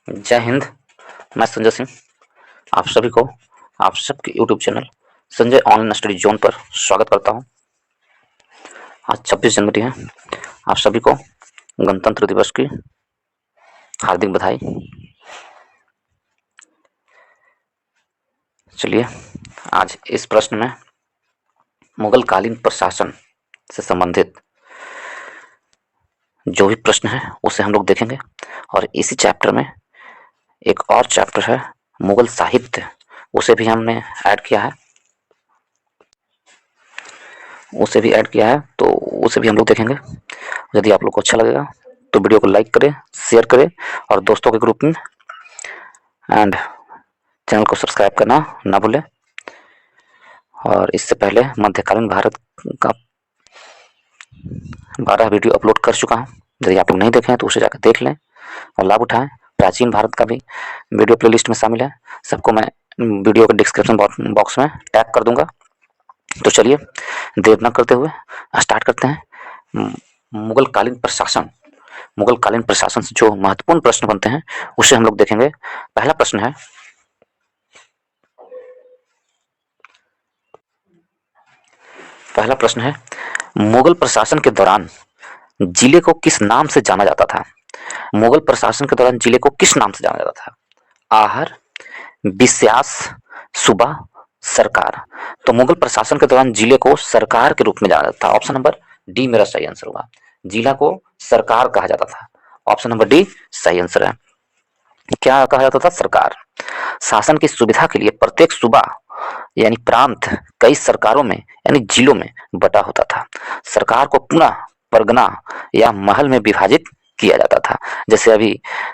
जय हिंद। मैं संजय सिंह आप सभी को आप सबके YouTube channel Sanjay online study zone पर स्वागत करता हूं। आज 26 जनवरी है। आप सभी को गणतंत्र दिवस की हार्दिक बधाई। चलिए आज इस प्रश्न में मुगल कालीन प्रशासन से संबंधित जो भी प्रश्न है उसे हम लोग देखेंगे। और इसी चैप्टर में एक और चैप्टर है मुगल साहित्य, उसे भी हमने ऐड किया है तो उसे भी हम लोग देखेंगे। यदि आप लोग को अच्छा लगेगा तो वीडियो को लाइक करें, शेयर करें और दोस्तों के ग्रुप में, एंड चैनल को सब्सक्राइब करना ना भूलें। और इससे पहले मध्यकालीन भारत का 12 वीडियो अपलोड कर चुका हूँ। यदि आप लोग नहीं देखे हैं तो उसे जाकर देख लें और लाभ उठाएं। प्राचीन भारत का भी वीडियो प्लेलिस्ट में शामिल है, सबको मैं वीडियो के डिस्क्रिप्शन बॉक्स में टैग कर दूंगा। तो चलिए देर न करते हुए स्टार्ट करते हैं। मुगल कालीन प्रशासन से जो महत्वपूर्ण प्रश्न बनते हैं उसे हम लोग देखेंगे। पहला प्रश्न है मुगल प्रशासन के दौरान जिले को किस नाम से जाना जाता था? मुगल प्रशासन के दौरान जिले को किस नाम से जाना जाता था? आहर, बिस्यास, सूबा, सरकार। तो मुगल प्रशासन के दौरान जिले को सरकार के रूप में जाना जाता था। ऑप्शन नंबर डी मेरा सही आंसर होगा। जिला को सरकार कहा जाता था। ऑप्शन नंबर डी सही आंसर है। क्या कहा जाता था? सरकार। शासन की सुविधा के लिए प्रत्येक सूबा यानी प्रांत कई सरकारों में यानी जिलों में बटा होता था। सरकार को पुनः परगना या महल में विभाजित किया जाता था। जैसे अभी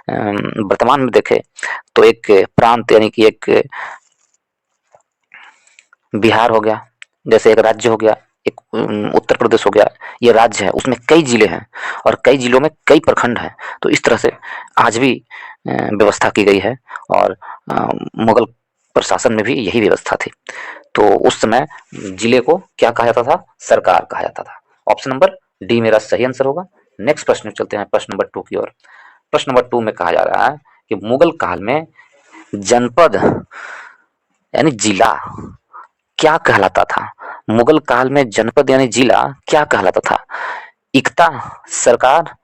वर्तमान में देखें तो एक प्रांत यानी कि एक बिहार हो गया, जैसे एक राज्य हो गया, एक उत्तर प्रदेश हो गया, ये राज्य है, उसमें कई जिले हैं और कई जिलों में कई प्रखंड हैं। तो इस तरह से आज भी व्यवस्था की गई है और मुगल प्रशासन में भी यही व्यवस्था थी। तो उस समय जिले को क्या कहा जाता था? सरकार कहा जाता था। ऑप्शन नंबर डी मेरा सही आंसर होगा। नेक्स्ट प्रश्न चलते हैं प्रश्न नंबर 2 की ओर। प्रश्न नंबर 2 में कहा जा रहा है कि मुगल काल में जनपद यानी जिला क्या कहलाता था? मुगल काल में जनपद यानी जिला क्या कहलाता था? इक्ता, सरकार,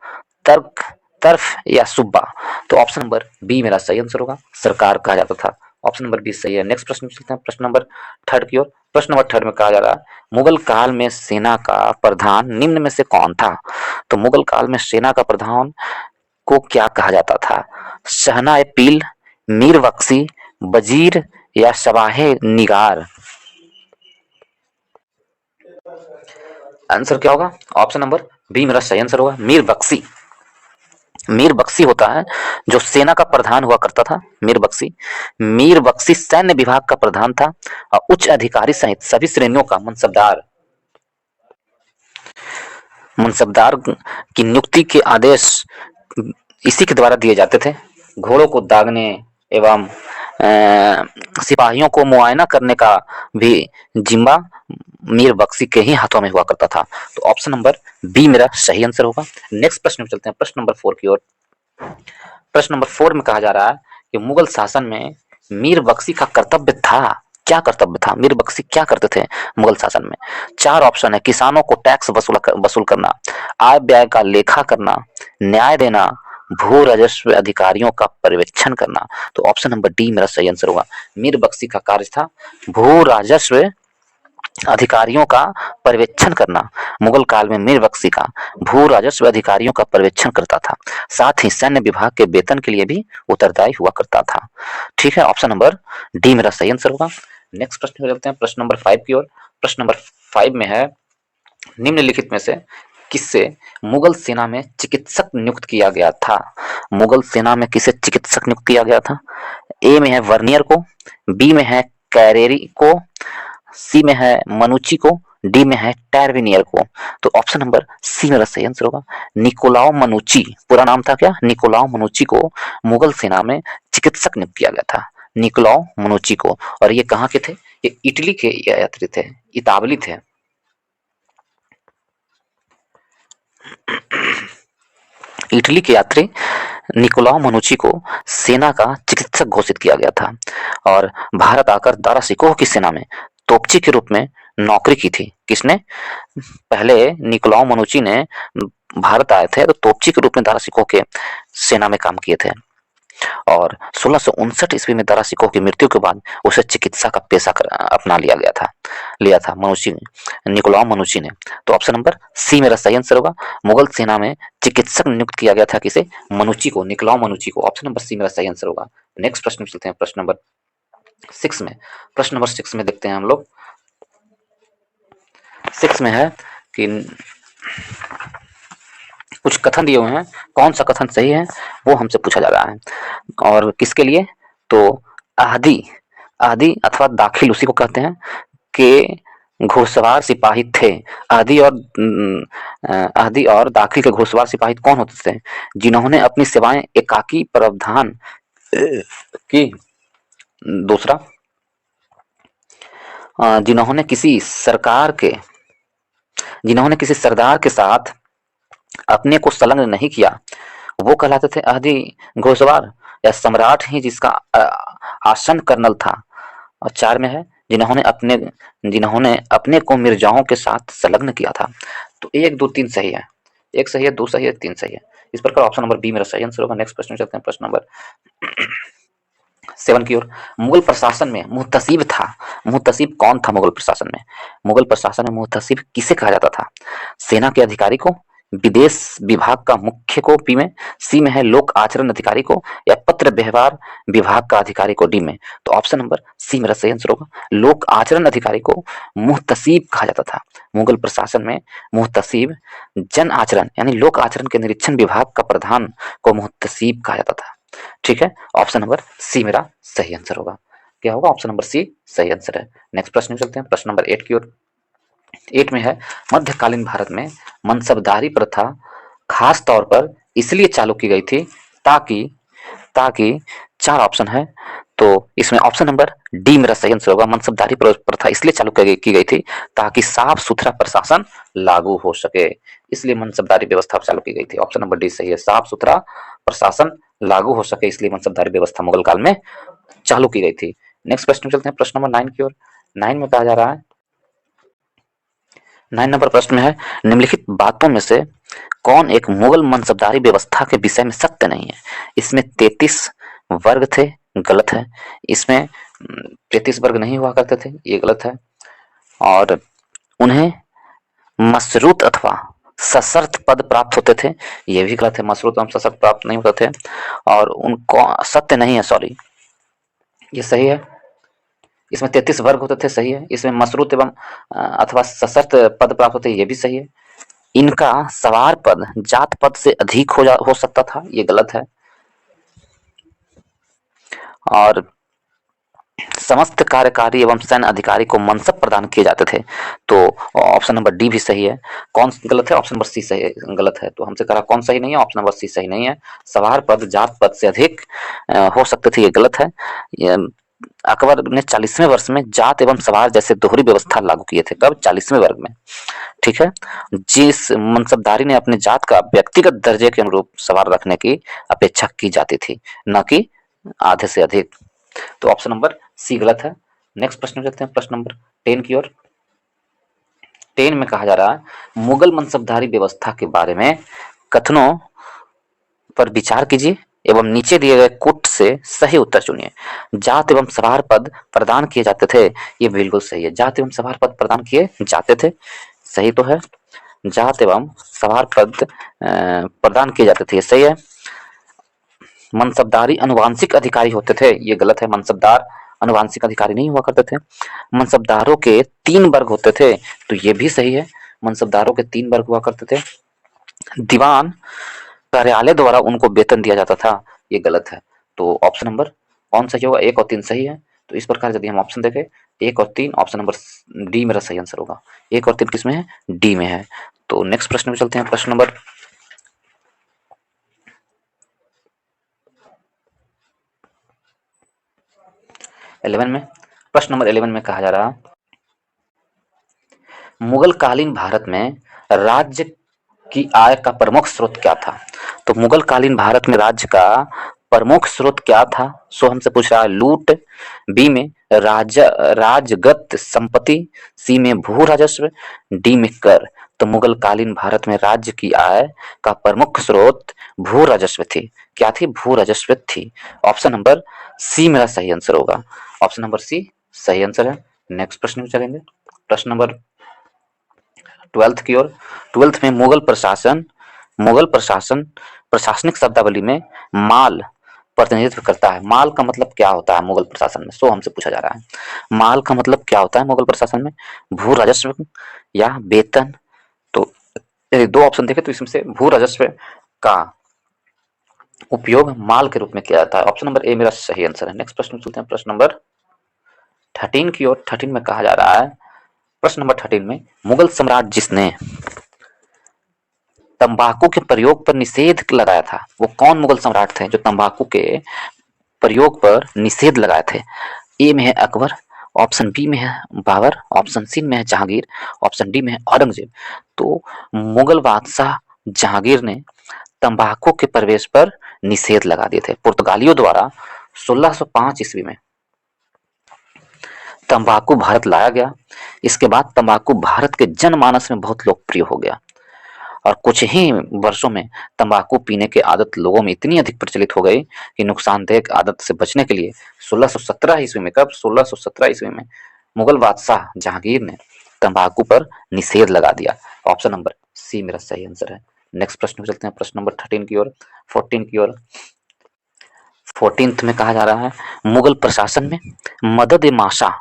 तर्क, तर्फ या सुब्बा। तो ऑप्शन नंबर बी मेरा सही आंसर होगा। सरकार कहा जाता था। ऑप्शन नंबर बी सही है। नेक्स्ट प्रश्न चलते हैं प्रश्न नंबर 3 की ओर। प्रश्न नंबर 3 में कहा जा रहा है मुगल काल में सेना का प्रधान निम्न में से कौन था? तो मुगल काल में सेना का प्रधान को क्या कहा जाता था? शहना ए पील, मीर बख्शी, वजीर या शवाहे निगार। आंसर क्या होगा? ऑप्शन नंबर बी मेरा सही आंसर होगा। मीर बख्शी। मीर बख्शी होता है जो सेना का प्रधान हुआ करता था। मीर बख्शी सैन्य विभाग का प्रधान था और उच्च अधिकारी सहित सभी श्रेणियों का मनसबदार की नियुक्ति के आदेश इसी के द्वारा दिए जाते थे। घोड़ों को दागने एवं सिपाहियों को मुआयना करने का भी जिम्मा मीर बख्शी के ही हाथों में हुआ करता था। तो ऑप्शन नंबर बी मेरा सही आंसर होगा। नेक्स्ट प्रश्न में चलते हैं प्रश्न नंबर 4 की ओर। प्रश्न नंबर 4 में कहा जा रहा है कि मुगल शासन में मीर बख्शी का कर्तव्य था। क्या कर्तव्य था? मीर बख्शी क्या करते थे मुगल शासन में? 4 ऑप्शन है। किसानों को टैक्स वसूल करना, आय व्यय का लेखा करना, न्याय देना, भू राजस्व अधिकारियों का पर्यवेक्षण करना। तो ऑप्शन नंबर डी मेरा सही आंसर होगा। मीर बख्शी का कार्य था भू राजस्व अधिकारियों का पर्यवेक्षण करना। मुगल काल में मीर बख्शी का भू राजस्व अधिकारियों का पर्यवेक्षण करता था, साथ ही सैन्य विभाग के वेतन के लिए भी उत्तरदायी हुआ करता था। ठीक है, ऑप्शन नंबर डी मेरा सही आंसर होगा। नेक्स्ट प्रश्न में चलते हैं प्रश्न नंबर 5 की ओर। प्रश्न नंबर 5 में है निम्नलिखित में से किससे मुगल सेना में चिकित्सक नियुक्त किया गया था? मुगल सेना में किसे चिकित्सक नियुक्त किया गया था? ए में है वर्नियर को, बी में है कैरेरी को, सी में है मनुची को, डी में है टैरविनियर को। तो ऑप्शन नंबर सी मेरा सही आंसर होगा। निकोलाओ मनुची, पूरा नाम था क्या? निकोलाओ मनुची को मुगल सेना में चिकित्सक नियुक्त किया गया था। निकोलाओ मनुची को। और ये कहाँ के थे? ये इटली के यात्री थे, इतावली थे। इटली के यात्री निकोलाउ मनुची को सेना का चिकित्सक घोषित किया गया था और भारत आकर दारा शिकोह की सेना में तोपची के रूप में नौकरी की थी। किसने? पहले निकोलाउ मनुची ने भारत आए थे तो तोपची के रूप में दारा शिकोह के सेना में काम किए थे और 1659 ईस्वी में दारा शिकोह की मृत्यु के बाद उसे चिकित्सा का पेशा अपना लिया था मनुची ने, निकोलाउ मनुची ने। तो ऑप्शन नंबर सी मेरा सही आंसर होगा। मुगल सेना में चिकित्सक नियुक्त किया गया था किसे? मनुची को, निकोलाउ मनुची को। ऑप्शन नंबर सी मेरा सही आंसर होगा। नेक्स्ट प्रश्न में चलते हैं, प्रश्न नंबर 6 में। प्रश्न नंबर 6 में देखते हैं हम लोग। 6 में है कि कुछ कथन दिए हुए हैं, कौन सा कथन सही है वो हमसे पूछा जा रहा है और किसके लिए? तो आदि आदि अथवा दाखिल उसी को कहते हैं के घुड़सवार सिपाही थे। आदि और दाखिल के घुड़सवार सिपाही कौन होते थे? जिन्होंने अपनी सेवाएं एकाकी प्रावधान की। दूसरा, जिन्होंने किसी सरदार के साथ अपने को संलग्न नहीं किया वो कहलाते थे आदि घुड़सवार, या सम्राट ही जिसका आसन कर्नल था। और 4 में है जिन्होंने अपने को मिर्जाओं के साथ संलग्न किया था। तो 1 2 3 सही है, 1 सही है, 2 सही है, 3 सही है। इस प्रकार ऑप्शन नंबर बी मेरा सही आंसर होगा। नेक्स्ट प्रश्न चलते हैं, प्रश्न नंबर 7 की ओर। मुगल प्रशासन में मुहतसिब था। मुहतसिब कौन था मुगल प्रशासन में? मुगल प्रशासन में मुहतसिब किसे कहा जाता था? सेना के अधिकारी को, विदेश विभाग का मुख्य को बी में, सी में है लोक आचरण अधिकारी को, या पत्र व्यवहार विभाग का अधिकारी को डी में। तो ऑप्शन नंबर सी मेरा सही आंसर होगा। लोक आचरण अधिकारी को मुहतसिब कहा जाता था। मुगल प्रशासन में मुहतसिब जन आचरण यानी लोक आचरण के निरीक्षण विभाग का प्रधान को मुहतसिब कहा जाता था। ठीक है, ऑप्शन नंबर सी मेरा सही आंसर होगा। क्या होगा? ऑप्शन नंबर सी सही आंसर है। नेक्स्ट प्रश्न में चलते हैं, प्रश्न नंबर 8 की ओर। 8 में है मध्यकालीन भारत में मनसबदारी प्रथा खास तौर पर इसलिए चालू की गई थी ताकि 4 ऑप्शन है तो इसमें ऑप्शन नंबर डी मेरा सही आंसर होगा। मनसबदारी प्रथा इसलिए चालू की गई थी ताकि साफ सुथरा प्रशासन लागू हो सके, इसलिए मनसबदारी व्यवस्था चालू की गई थी। ऑप्शन नंबर डी सही है, साफ सुथरा प्रशासन लागू हो सके इसलिए मनसबदारी व्यवस्था मुगल काल में चालू की गई थी। नेक्स्ट प्रश्न चलते हैं, प्रश्न नंबर 9 की ओर। 9 में कहा जा रहा है, 9 नंबर प्रश्न में है निम्नलिखित बातों में से कौन एक मुगल मनसबदारी व्यवस्था के विषय में सत्य नहीं है? इसमें 33 वर्ग थे, गलत है। इसमें 33 वर्ग नहीं हुआ करते थे, ये गलत है। और उन्हें मशरूत अथवा सशर्त पद प्राप्त होते थे, ये भी गलत है। मशरूत एवं सशर्त प्राप्त नहीं होते थे। और उनको सत्य नहीं है, सॉरी, ये सही है। इसमें 33 वर्ग होते थे, सही है। इसमें मशरूत एवं अथवा सशर्त पद प्राप्त होते, ये भी सही है। इनका सवार पद जात पद से अधिक हो सकता था, ये गलत है। और समस्त कार्यकारी एवं सैन्य अधिकारी को मनसब प्रदान किए जाते थे, तो ऑप्शन नंबर डी भी सही है। कौन गलत है? ऑप्शन नंबर सी सही गलत है। तो हमसे कहा कौन सही नहीं है? ऑप्शन नंबर सी सही नहीं है। सवार पद जात पद से अधिक हो सकते थे, ये गलत है। अकबर ने 40वें वर्ष में जात एवं सवार जैसे दोहरी व्यवस्था लागू किए थे। कब? 40वें वर्ग में। ठीक है, जिस मनसबदारी ने अपने जात का व्यक्तिगत दर्जे के अनुरूप सवार रखने की अपेक्षा की जाती थी, न कि आधे से अधिक। तो ऑप्शन नंबर सी गलत है। नेक्स्ट प्रश्न चलते हैं, प्रश्न नंबर 10 की ओर। 10 में कहा जा रहा है मुगल मनसबदारी व्यवस्था के बारे में कथनों पर विचार कीजिए एवं नीचे दिए गए कूट से सही उत्तर चुनिए। जात एवं सवार पद प्रदान किए जाते थे, ये बिल्कुल सही है। जात एवं सवार पद प्रदान किए जाते थे, सही तो है। जात एवं सवार पद प्रदान किए जाते थे, ये सही है। मनसबदारी अनुवांशिक अधिकारी होते थे, ये गलत है। मनसबदार अनुवांशिक अधिकारी नहीं हुआ करते थे। मनसबदारों के 3 वर्ग होते थे, तो ये भी सही है। मनसबदारों के 3 वर्ग हुआ करते थे। दीवान कार्यालय द्वारा उनको वेतन दिया जाता था, ये गलत है। तो ऑप्शन नंबर कौन सही होगा? 1 और 3 सही है। तो इस प्रकार यदि हम ऑप्शन देखें 1 और 3, ऑप्शन नंबर डी मेरा सही आंसर होगा। 1 और 3 किसमें है? डी में है। तो नेक्स्ट प्रश्न में चलते हैं, प्रश्न नंबर 11 में। प्रश्न नंबर 11 में कहा जा रहा है मुगल कालीन भारत में राज्य की आय का प्रमुख स्रोत क्या था? तो मुगल कालीन भारत में राज्य का प्रमुख स्रोत क्या था? सो हमसे पूछ रहा है लूट, बी में राजगत संपत्ति, सी में भू राजस्व, डी में कर। तो मुगल कालीन भारत में राज्य की आय का प्रमुख स्रोत भू राजस्व थी। क्या थी? भू राजस्व थी। ऑप्शन नंबर सी मेरा सही आंसर होगा। ऑप्शन नंबर सी सही आंसर है। नेक्स्ट प्रश्न में चलेंगे। प्रश्न नंबर 12th की ओर। 12th में मुगल प्रशासन प्रशासनिक शब्दावली में माल प्रतिनिधित्व करता है। माल का मतलब क्या होता है मुगल प्रशासन में? सो हमसे पूछा जा रहा है माल का मतलब क्या होता है मुगल प्रशासन में? भू राजस्व या वेतन? तो यदि दो ऑप्शन देखे तो इसमें से भू राजस्व का उपयोग माल के रूप में किया जाता है। ऑप्शन नंबर ए मेरा सही आंसर है। नेक्स्ट प्रश्न चलते हैं प्रश्न नंबर 13 की ओर। 13 में कहा जा रहा है, प्रश्न नंबर 13 में मुगल सम्राट जिसने तंबाकू के प्रयोग पर निषेध लगाया था, वो कौन मुगल सम्राट थे जो तंबाकू के प्रयोग पर निषेध लगाए थे? ए में है अकबर, ऑप्शन बी में है बाबर, ऑप्शन सी में है जहांगीर, ऑप्शन डी में है औरंगजेब। तो मुगल बादशाह जहांगीर ने तंबाकू के प्रवेश पर निषेध लगा दिए थे। पुर्तगालियों द्वारा 1605 ईस्वी में तंबाकू भारत लाया गया। इसके बाद तंबाकू भारत के जनमानस में बहुत लोकप्रिय हो गया और कुछ ही वर्षों में तंबाकू पीने की आदत लोगों में इतनी अधिक प्रचलित हो गई कि नुकसानदेह आदत से बचने के लिए 1617 ईस्वी में, कब? 1617 ईस्वी में मुगल बादशाह जहांगीर ने तंबाकू पर निषेध लगा दिया। ऑप्शन नंबर सी मेरा सही आंसर है। नेक्स्ट प्रश्न में चलते हैं प्रश्न नंबर 13 की ओर। 14 की ओर। 14th में कहा जा रहा है मुगल प्रशासन में मदद ए माशा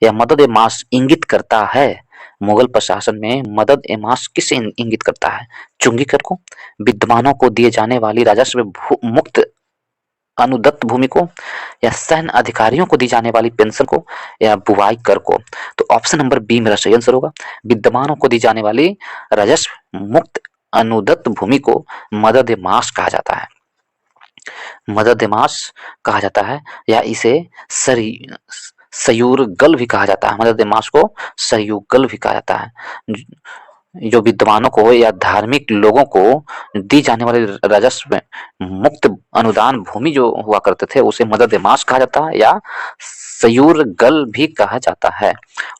या मदद ए माश इंगित करता है। मुगल प्रशासन में मदद ए माश किसे इंगित करता है? चुंगी कर को, विद्वानों को दिए जाने वाली राजस्व मुक्त अनुदत्त भूमि को, या सैन्य अधिकारियों को दी जाने वाली पेंशन को, या बुवाई कर को। तो ऑप्शन नंबर बी मेरा सही आंसर होगा। विद्वानों को दी जाने वाली राजस्व मुक्त अनुदत्त भूमि को मदद ए माश कहा जाता है। मदद ए माश कहा जाता है या इसे सरी सयूरगल भी कहा जाता है। मदद ए माश को सयूगल भी कहा जाता है। जो विद्वानों को या धार्मिक लोगों को दी जाने वाले राजस्व में मुक्त अनुदान भूमि जो हुआ करते थे उसे मदद ए माश कहा जाता है या सयूरगल भी कहा जाता है।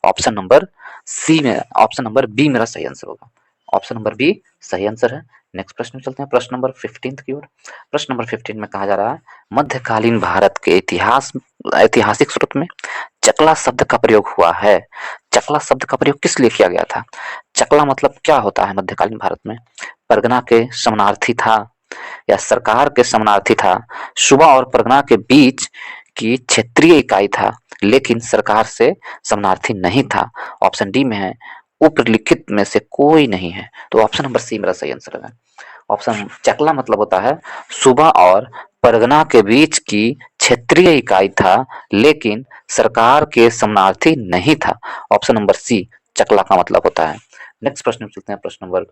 ऑप्शन नंबर सी में, ऑप्शन नंबर बी मेरा सही आंसर होगा। ऑप्शन नंबर बी सही आंसर है। नेक्स्ट प्रश्न में चलते हैं प्रश्न नंबर 15 की ओर। प्रश्न नंबर 15 में कहा जा रहा है मध्यकालीन भारत के ऐतिहासिक स्रोत में चकला शब्द का प्रयोग हुआ है। चकला शब्द का प्रयोग किस लिए किया गया था? चकला मतलब क्या होता है मध्यकालीन भारत में? परगना के समानार्थी था या सरकार के समानार्थी था, सूबा और परगना के बीच की क्षेत्रीय इकाई था लेकिन सरकार से समानार्थी नहीं था। ऑप्शन डी में है उपलिखित में से कोई नहीं है। तो ऑप्शन नंबर सी मेरा सही आंसर है। ऑप्शन चकला मतलब होता है सूबा और परगना के बीच की क्षेत्रीय इकाई था लेकिन सरकार के समानार्थी नहीं था। ऑप्शन नंबर सी चकला का मतलब होता है। नेक्स्ट प्रश्न में चलते हैं प्रश्न नंबर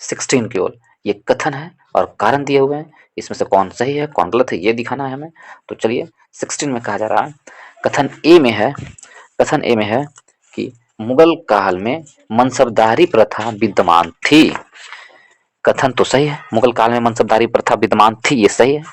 16 की ओर। ये कथन है और कारण दिए हुए हैं, इसमें से कौन सही है कौन गलत है ये दिखाना है हमें। तो चलिए 16 में कहा जा रहा है कथन ए में है, कथन ए में है कि मुगल काल में मनसबदारी प्रथा विद्यमान थी। कथन तो सही है, मुगल काल में मनसबदारी प्रथा विद्यमान थी, ये सही है।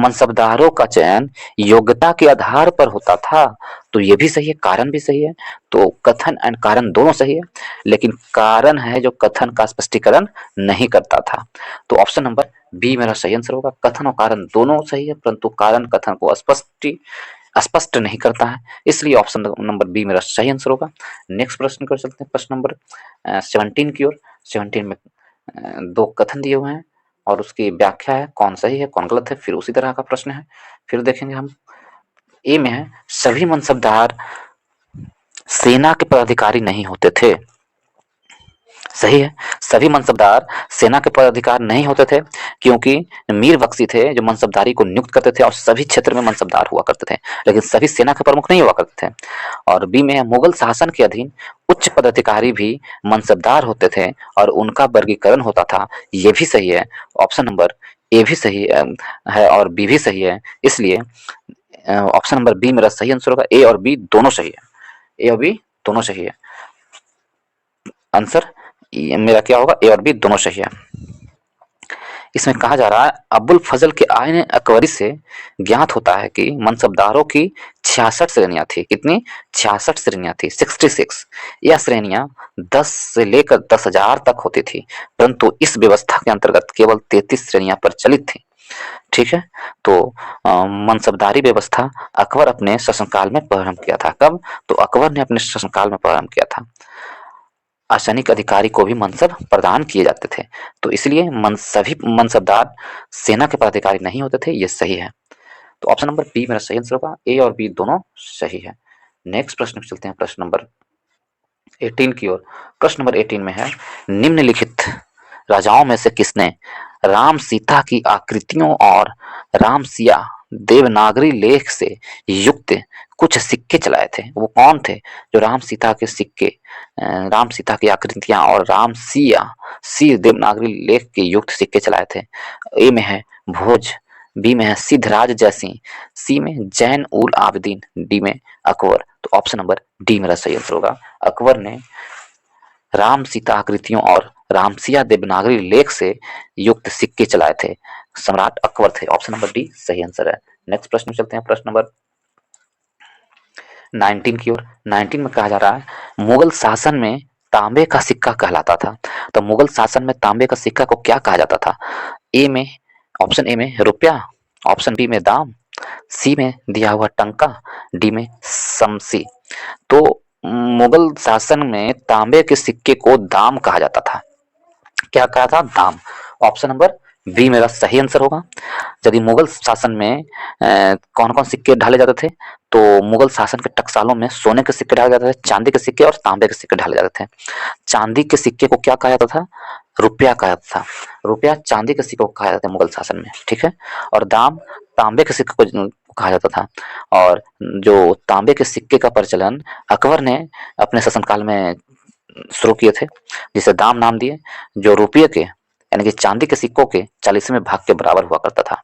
मनसबदारों का चयन योग्यता के आधार पर होता था, तो ये भी सही है, कारण भी सही है। तो कथन एंड कारण दोनों सही है, लेकिन कारण है जो कथन का स्पष्टीकरण नहीं करता था। तो ऑप्शन नंबर बी मेरा सही आंसर होगा। कथन और कारण दोनों सही है परंतु कारण कथन को स्पष्ट नहीं करता है, इसलिए ऑप्शन नंबर बी मेरा सही आंसर होगा। नेक्स्ट प्रश्न कर चलते हैं प्रश्न नंबर 17 की ओर। 17 में दो कथन दिए हुए हैं और उसकी व्याख्या है कौन सही है कौन गलत है, फिर उसी तरह का प्रश्न है, फिर देखेंगे हम। ए में है सभी मनसबदार सेना के पदाधिकारी नहीं होते थे। सही है, सभी मनसबदार सेना के पदाधिकार नहीं होते थे क्योंकि मीर बख्शी थे जो मनसबदारी को नियुक्त करते थे और सभी क्षेत्र में मनसबदार हुआ करते थे, लेकिन सभी सेना के प्रमुख नहीं हुआ करते थे। और बी में है मुगल शासन के अधीन उच्च पदाधिकारी भी मनसबदार होते थे और उनका वर्गीकरण होता था, ये भी सही है। ऑप्शन नंबर ए भी सही है और बी भी सही है, इसलिए ऑप्शन नंबर बी मेरा सही आंसर होगा। ए और बी दोनों सही है, ए और बी दोनों सही है। आंसर मेरा क्या होगा? ए और बी दोनों सही है। इसमें कहा जा रहा है अबुल फजल के आईन अकबरी से ज्ञात होता है कि मनसबदारों की 66 श्रेणियां थी। कितनी? 66 श्रेणियां थी, 66। यह श्रेणियां 10 से लेकर 10,000 तक होती थी, परंतु इस व्यवस्था के अंतर्गत केवल 33 श्रेणियां प्रचलित थी। ठीक है, तो मनसबदारी व्यवस्था अकबर अपने शासनकाल में प्रारंभ किया था। कब? तो अकबर ने अपने शासनकाल में प्रारंभ किया था। असैनिक अधिकारी को भी मनसब प्रदान किए जाते थे, तो इसलिए सभी मनसबदार सेना के पदाधिकारी नहीं होते थे। ये सही है, तो ऑप्शन नंबर बी मेरा सही आंसर होगा। ए और बी दोनों सही है। नेक्स्ट प्रश्न पे चलते हैं, प्रश्न नंबर 18 की ओर। प्रश्न नंबर 18 में है, निम्नलिखित राजाओं में से किसने राम सीता की आकृतियों और राम सिया देवनागरी लेख से युक्त कुछ सिक्के चलाए थे? वो कौन थे जो राम सीता के सिक्के, राम सीता की आकृतियां और राम सिया सी देवनागरी लेख के युक्त सिक्के चलाए थे? ए में है भोज, बी में है सिद्धराज जयसिंह, सी में जैन उल आबिदीन, डी में अकबर। तो ऑप्शन नंबर डी मेरा सही आंसर होगा। अकबर ने राम सीता आकृतियों और रामसिया देवनागरी लेख से युक्त सिक्के चलाए थे। सम्राट अकबर थे। ऑप्शन नंबर डी सही आंसर है। नेक्स्ट प्रश्न में चलते हैं, प्रश्न नंबर 19 की ओर। 19 में कहा जा रहा है, मुगल शासन में तांबे का सिक्का कहलाता था। तो मुगल शासन में तांबे का सिक्का को क्या कहा जाता था? ए में, ऑप्शन ए में रुपया, ऑप्शन बी में दाम, सी में दिया हुआ टंका, डी में समसी। तो मुगल शासन में तांबे के सिक्के को दाम कहा जाता था। क्या कहा था? दाम। ऑप्शन नंबर बी मेरा सही आंसर होगा। यदि मुगल शासन में कौन कौन सिक्के ढाले जाते थे, तो मुगल शासन के टकसालों में सोने के सिक्के डाले जाते थे, चांदी के सिक्के और तांबे के सिक्के डाले जाते थे। चांदी के सिक्के को क्या कहा जाता था? रुपया कहा जाता था। रुपया चांदी के सिक्के को कहा जाता था मुगल शासन में। ठीक है, और दाम तांबे के सिक्के को कहा जाता था। और जो तांबे के सिक्के का प्रचलन अकबर ने अपने शासनकाल में शुरू किए थे, जिसे दाम नाम दिए, जो रुपये के यानी कि चांदी के सिक्कों के 40वें भाग के बराबर हुआ करता था।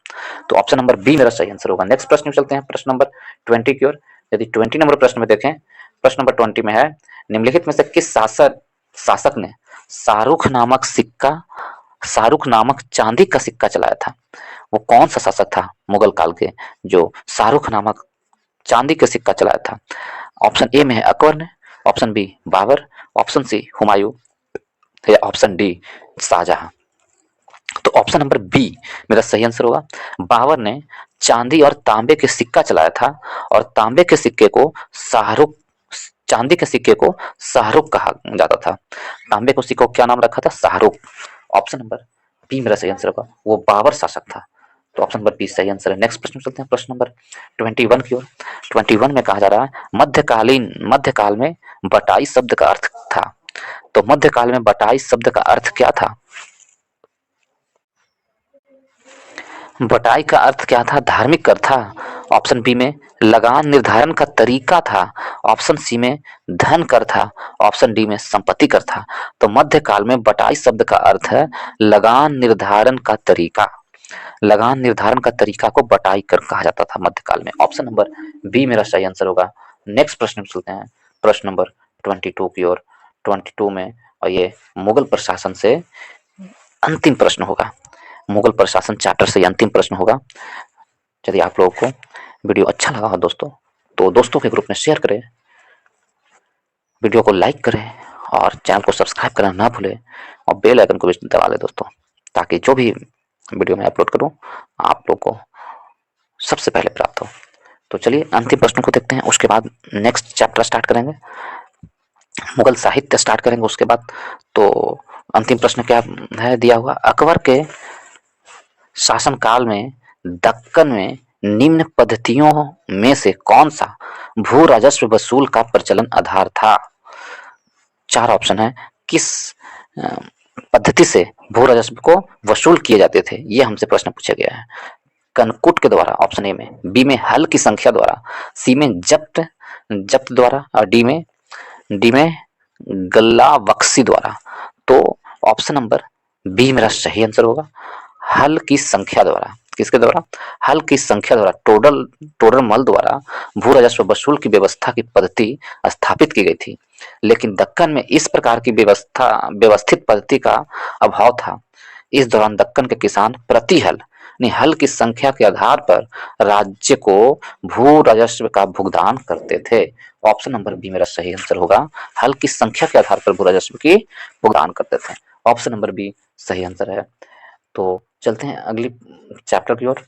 तो ऑप्शन नंबर बी मेरा सही आंसर होगा। नेक्स्ट प्रश्न में चलते हैं, प्रश्न नंबर 20 की ओर। यदि 20 नंबर प्रश्न में देखें, प्रश्न नंबर 20 में है, निम्नलिखित में से किस शासक ने शाहरुख नामक चांदी का सिक्का चलाया था? वो कौन सा शासक था मुगल काल के जो शाहरुख नामक चांदी का सिक्का चलाया था? ऑप्शन ए में है अकबर ने, option B Babur, option C Humayun, या ऑप्शन डी शाहजहां। तो ऑप्शन नंबर बी मेरा सही आंसर होगा। बाबर ने चांदी और तांबे के सिक्का चलाया था, और तांबे के सिक्के को शाहरुख, चांदी के सिक्के को शाहरुख कहा जाता था। तांबे के सिक्के को क्या नाम रखा था? शाहरुख। ऑप्शन नंबर बी मेरा सही आंसर होगा। वो बाबर शासक था। तो ऑप्शन नंबर बी सही आंसर है। नेक्स्ट प्रश्न चलते हैं, प्रश्न नंबर 21 की ओर। 21 में कहा जा रहा है, मध्यकाल में बटाई शब्द का अर्थ था। तो मध्यकाल में बटाई शब्द का अर्थ क्या था? बटाई का अर्थ क्या था? धार्मिक कर था। ऑप्शन बी में लगान निर्धारण का तरीका था, ऑप्शन सी में धन कर था, ऑप्शन डी में संपत्ति कर था। तो मध्यकाल में बटाई शब्द का अर्थ है लगान निर्धारण का तरीका। लगान निर्धारण का तरीका को बटाई कर कहा जाता था मध्यकाल में। ऑप्शन नंबर बी मेरा सही आंसर होगा। नेक्स्ट प्रश्न में चलते हैं, प्रश्न नंबर 22 की ओर। 22 में, और ये मुगल प्रशासन से अंतिम प्रश्न होगा। मुगल प्रशासन चैप्टर से अंतिम प्रश्न होगा। यदि आप लोगों को वीडियो अच्छा लगा हो दोस्तों, तो दोस्तों के ग्रुप में शेयर करें, वीडियो को लाइक करें, और चैनल को सब्सक्राइब करना ना भूलें, और बेल आइकन को भी दबा लें दोस्तों, ताकि जो भी वीडियो मैं अपलोड करूं आप लोग को सबसे पहले प्राप्त हो। तो चलिए अंतिम प्रश्न को देखते हैं, उसके बाद नेक्स्ट चैप्टर स्टार्ट करेंगे, मुगल साहित्य स्टार्ट करेंगे उसके बाद। तो अंतिम प्रश्न क्या है दिया हुआ? अकबर के शासनकाल में दक्कन में निम्न पद्धतियों में से कौन सा भू राजस्व वसूल का प्रचलन आधार था? 4 ऑप्शन है। किस पद्धति से भू राजस्व को वसूल किए जाते थे, ये हमसे प्रश्न पूछा गया है। कनकुट के द्वारा, ऑप्शन ए में, बी में हल की संख्या द्वारा, सी में जब्त द्वारा, और डी में गल्ला बख्शी द्वारा। तो ऑप्शन नंबर बी मेरा सही आंसर होगा, हल की संख्या द्वारा। किसके द्वारा? हल की संख्या द्वारा, टोडर मल द्वारा भू राजस्व वसूल की व्यवस्था की पद्धति स्थापित की गई थी। लेकिन दक्कन में इस प्रकार की व्यवस्थित पद्धति का अभाव था, इस दौरान दक्कन के किसान प्रति हल यानी हल की संख्या के आधार पर राज्य को भू राजस्व का भुगतान करते थे। ऑप्शन नंबर बी मेरा सही आंसर होगा। हल की संख्या के आधार पर भू राजस्व की भुगतान करते थे। ऑप्शन नंबर बी सही आंसर है। तो चलते हैं अगली चैप्टर की ओर।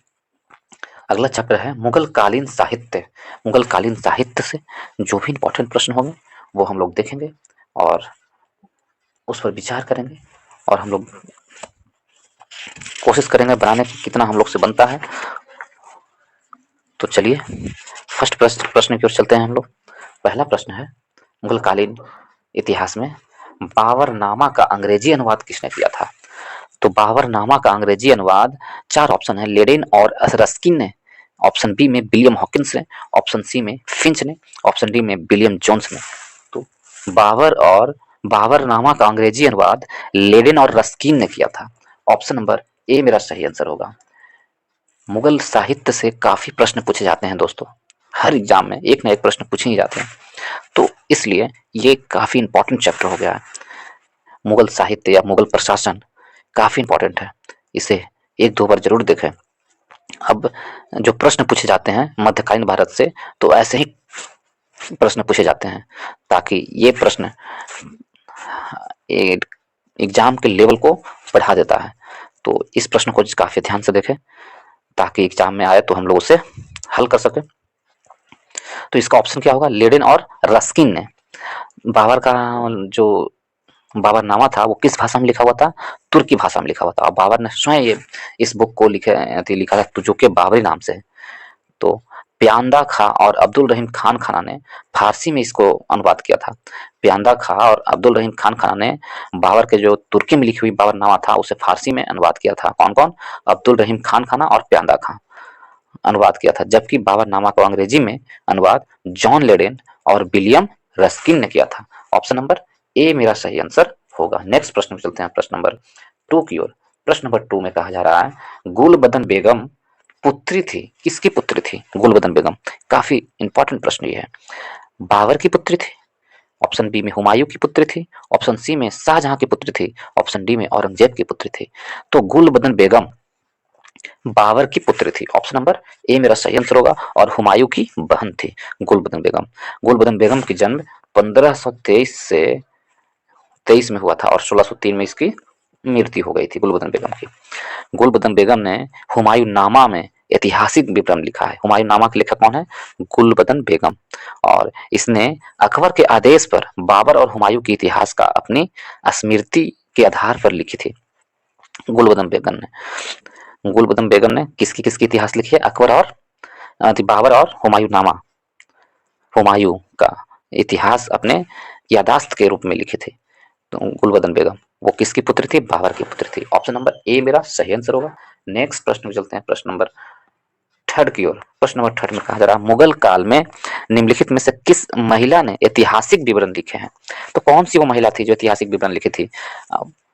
अगला चैप्टर है मुगल कालीन साहित्य। मुगल कालीन साहित्य से जो भी इंपॉर्टेंट प्रश्न होंगे वो हम लोग देखेंगे और उस पर विचार करेंगे और हम लोग कोशिश करेंगे बनाने की कितना हम लोग से बनता है। तो चलिए फर्स्ट प्रश्न की ओर चलते हैं हम लोग। पहला प्रश्न है मुगल कालीन इतिहास में बाबरनामा का अंग्रेजी अनुवाद किसने किया था? तो बाबरनामा का अंग्रेजी अनुवाद 4 ऑप्शन है, लेडेन और रस्किन ने, ऑप्शन बी में विलियम हॉकिंस ने, ऑप्शन सी में फिंच ने, ऑप्शन डी में विलियम जोन्स ने। तो बाबरनामा का अंग्रेजी अनुवाद लेडेन और रस्किन ने किया था। ऑप्शन नंबर ए मेरा सही आंसर होगा। मुगल साहित्य से काफी प्रश्न पूछे जाते हैं दोस्तों, हर एग्जाम में एक ना एक प्रश्न पूछे ही जाते हैं, तो इसलिए ये काफी इंपॉर्टेंट चैप्टर हो गया है। मुगल साहित्य या मुगल प्रशासन काफी इंपॉर्टेंट है, इसे एक दो बार जरूर देखें। अब जो प्रश्न पूछे जाते हैं मध्यकालीन भारत से, तो ऐसे ही प्रश्न पूछे जाते हैं ताकि ये प्रश्न एग्जाम के लेवल को बढ़ा देता है। तो इस प्रश्न को काफी ध्यान से देखें ताकि एग्जाम में आए तो हम लोग उसे हल कर सके। तो इसका ऑप्शन क्या होगा? लेडेन और रस्किन ने। बाबर का जो बाबरनामा था वो किस भाषा में लिखा हुआ था? तुर्की भाषा में लिखा हुआ था। और बाबर ने स्वयं ये इस बुक को लिखा था जो कि बाबरी नाम से है। तो प्यादा खां और अब्दुल रहीम खान खाना ने फारसी में इसको अनुवाद किया था। प्यादा खां और अब्दुल रहीम खान खाना ने बाबर के जो तुर्की में लिखी हुई बाबरनामा था उसे फारसी में अनुवाद किया था। कौन कौन? अब्दुल रहीम खान खाना और प्यादा खां अनुवाद किया था। जबकि बाबरनामा को अंग्रेजी में अनुवाद जॉन लेडेन और विलियम रस्किन ने किया था। ऑप्शन नंबर ए मेरा सही आंसर होगा। नेक्स्ट प्रश्न में चलते हैं, प्रश्न नंबर 2 की ओर। प्रश्न नंबर 2 में कहा जा रहा है गुलबदन बेगम पुत्री थी, किसकी पुत्री थी गुलबदन बेगम? काफी इंपॉर्टेंट प्रश्न ये है। बाबर की पुत्री थी, ऑप्शन बी में हुमायूं की पुत्री थी, ऑप्शन सी में शाहजहां की पुत्री थी, ऑप्शन डी में औरंगजेब की पुत्री थी। तो गुलबदन बेगम बाबर की पुत्री थी। ऑप्शन नंबर ए मेरा सही आंसर होगा। और हुमायूं की बहन थी गुलबदन बेगम। गुलबदन बेगम की जन्म 1523 से 23 में हुआ था और 1603 में इसकी मृत्यु हो गई थी गुलबदन बेगम की। गुलबदन बेगम ने हुमायूं नामा में ऐतिहासिक विवरण लिखा है। हुमायूं नामा के लेखक कौन है? गुलबदन बेगम। और इसने अकबर के आदेश पर बाबर और हुमायूं के इतिहास का अपनी स्मृति के आधार पर लिखी थी गुलबदन बेगम ने। गुलबदन बेगम ने किसकी किसकी इतिहास लिखी है? अकबर और बाबर और हुमायूं नामा, हुमायूं का इतिहास अपने यादाश्त के रूप में लिखी थी। तो गुलबदन बेगम वो किसकी पुत्री थी? बाबर की पुत्री थी। ऑप्शन नंबर ए मेरा सही आंसर होगा। नेक्स्ट प्रश्न में चलते हैं, प्रश्न नंबर 3 की ओर। प्रश्न नंबर 3 में कहा जा रहा है मुगल काल में निम्नलिखित में से किस महिला ने ऐतिहासिक विवरण लिखे हैं? तो कौन सी वो महिला थी जो ऐतिहासिक विवरण लिखी थी?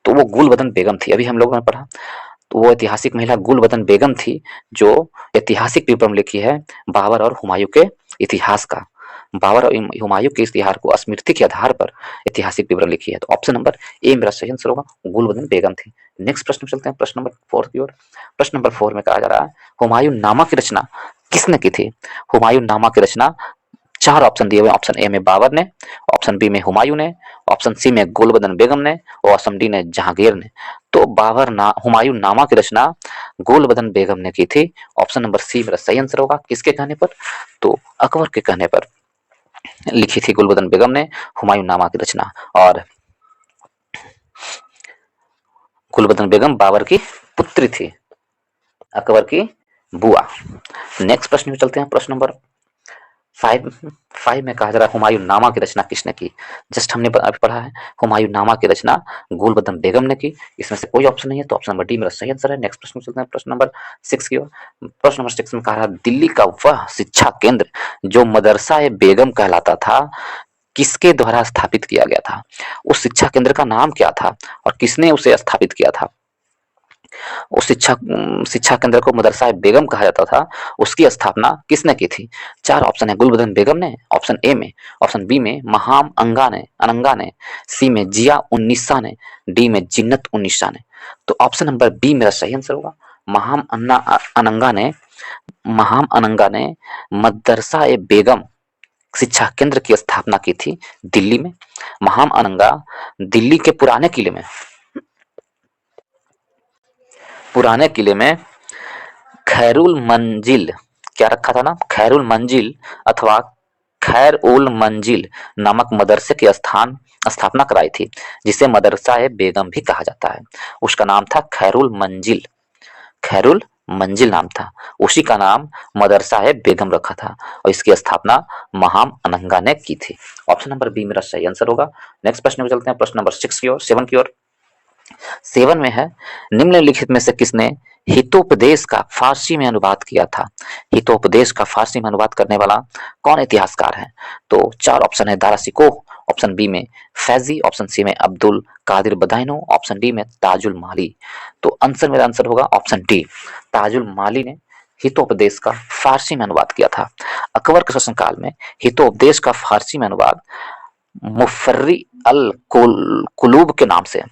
तो वो गुलबदन बेगम थी। अभी हम लोगों ने पढ़ा, तो वो ऐतिहासिक महिला गुलबदन बेगम थी जो ऐतिहासिक विवरण लिखी है बाबर और हुमायूं के इतिहास का। बाबर और हुमायूं के इतिहास को स्मृति के आधार पर ऐतिहासिक विवरण लिखी है। तो ऑप्शन नंबर ए मेरा सही आंसर होगा, गुलबदन बेगम थी। नेक्स्ट प्रश्न में चलते हैं, प्रश्न नंबर 4 की ओर। प्रश्न नंबर 4 में कहा जा रहा है हुमायूं नामा की रचना किसने की थी? हुमायूं नामा की रचना 4 ऑप्शन दिए हुए। ऑप्शन ए में बाबर ने, ऑप्शन बी में हुमायूं ने, ऑप्शन सी में गुलबदन बेगम ने और ऑप्शन डी ने जहांगीर ने। तो हुमायूं नामा की रचना गुलबदन बेगम ने की थी। ऑप्शन नंबर सी मेरा सही आंसर होगा। किसके कहने पर? तो अकबर के कहने पर लिखी थी गुलबदन बेगम ने हुमायूं नामा की रचना। और गुलबदन बेगम बाबर की पुत्री थी, अकबर की बुआ। नेक्स्ट प्रश्न में चलते हैं, प्रश्न नंबर 5 में कहा जा रहा है हुमायूं नामा की रचना किसने की? जस्ट हमने अभी पढ़ा है हुमायूं नामा की रचना गुलबदन बेगम ने की। इसमें से कोई ऑप्शन नहीं है, तो ऑप्शन नंबर डी मेरा सही आंसर है। नेक्स्ट प्रश्न में चलते हैं, प्रश्न नंबर 6 की ओर। प्रश्न नंबर 6 में कहा रहा है दिल्ली का वह शिक्षा केंद्र जो मदरसा ए बेगम कहलाता था किसके द्वारा स्थापित किया गया था? उस शिक्षा केंद्र का नाम क्या था और किसने उसे स्थापित किया था? उस शिक्षा केंद्र को मदरसा बेगम कहा जाता था, उसकी स्थापना किसने की थी? चार ऑप्शन है, गुलबदन बेगम ने, ऑप्शन ए में, ऑप्शन बी में महाम अनंगा ने, सी में जिया उन्नीसा ने, डी में जिन्नत उन्नीसा ने। तो ऑप्शन नंबर बी मेरा सही आंसर होगा। महाम अन्ना अनंगा ने महाम अनंगा ने मदरसा ए बेगम शिक्षा केंद्र की स्थापना की थी दिल्ली में। महाम अनंगा दिल्ली के पुराने किले में खैरुल मंजिल, क्या रखा था ना, खैरुल मंजिल अथवा खैर उल मंजिल नामक मदरसे की स्थापना कराई थी, जिसे मदरसा ए बेगम भी कहा जाता है। उसका नाम था खैरुल मंजिल नाम था, उसी का नाम मदरसा ए बेगम रखा था और इसकी स्थापना महाम अनंगा ने की थी। ऑप्शन नंबर बी मेरा सही आंसर होगा। नेक्स्ट प्रश्न में चलते हैं, प्रश्न नंबर 7 की ओर। 7 में है, निम्नलिखित में से किसने हितोपदेश का फारसी में अनुवाद किया था? हितोपदेश का फारसी में अनुवाद करने वाला कौन इतिहासकार है? तो चार ऑप्शन है, दारा शिकोह, ऑप्शन बी में फैजी, ऑप्शन सी में अब्दुल कादिर बदायूं, ऑप्शन डी में ताजुल माली। तो मेरा आंसर होगा ऑप्शन डी, ताजुल माली ने हितोपदेश का फारसी में अनुवाद किया था। अकबर के शासनकाल में हितोपदेश का फारसी में अनुवाद मुफर्री अल कुलूब के नाम से,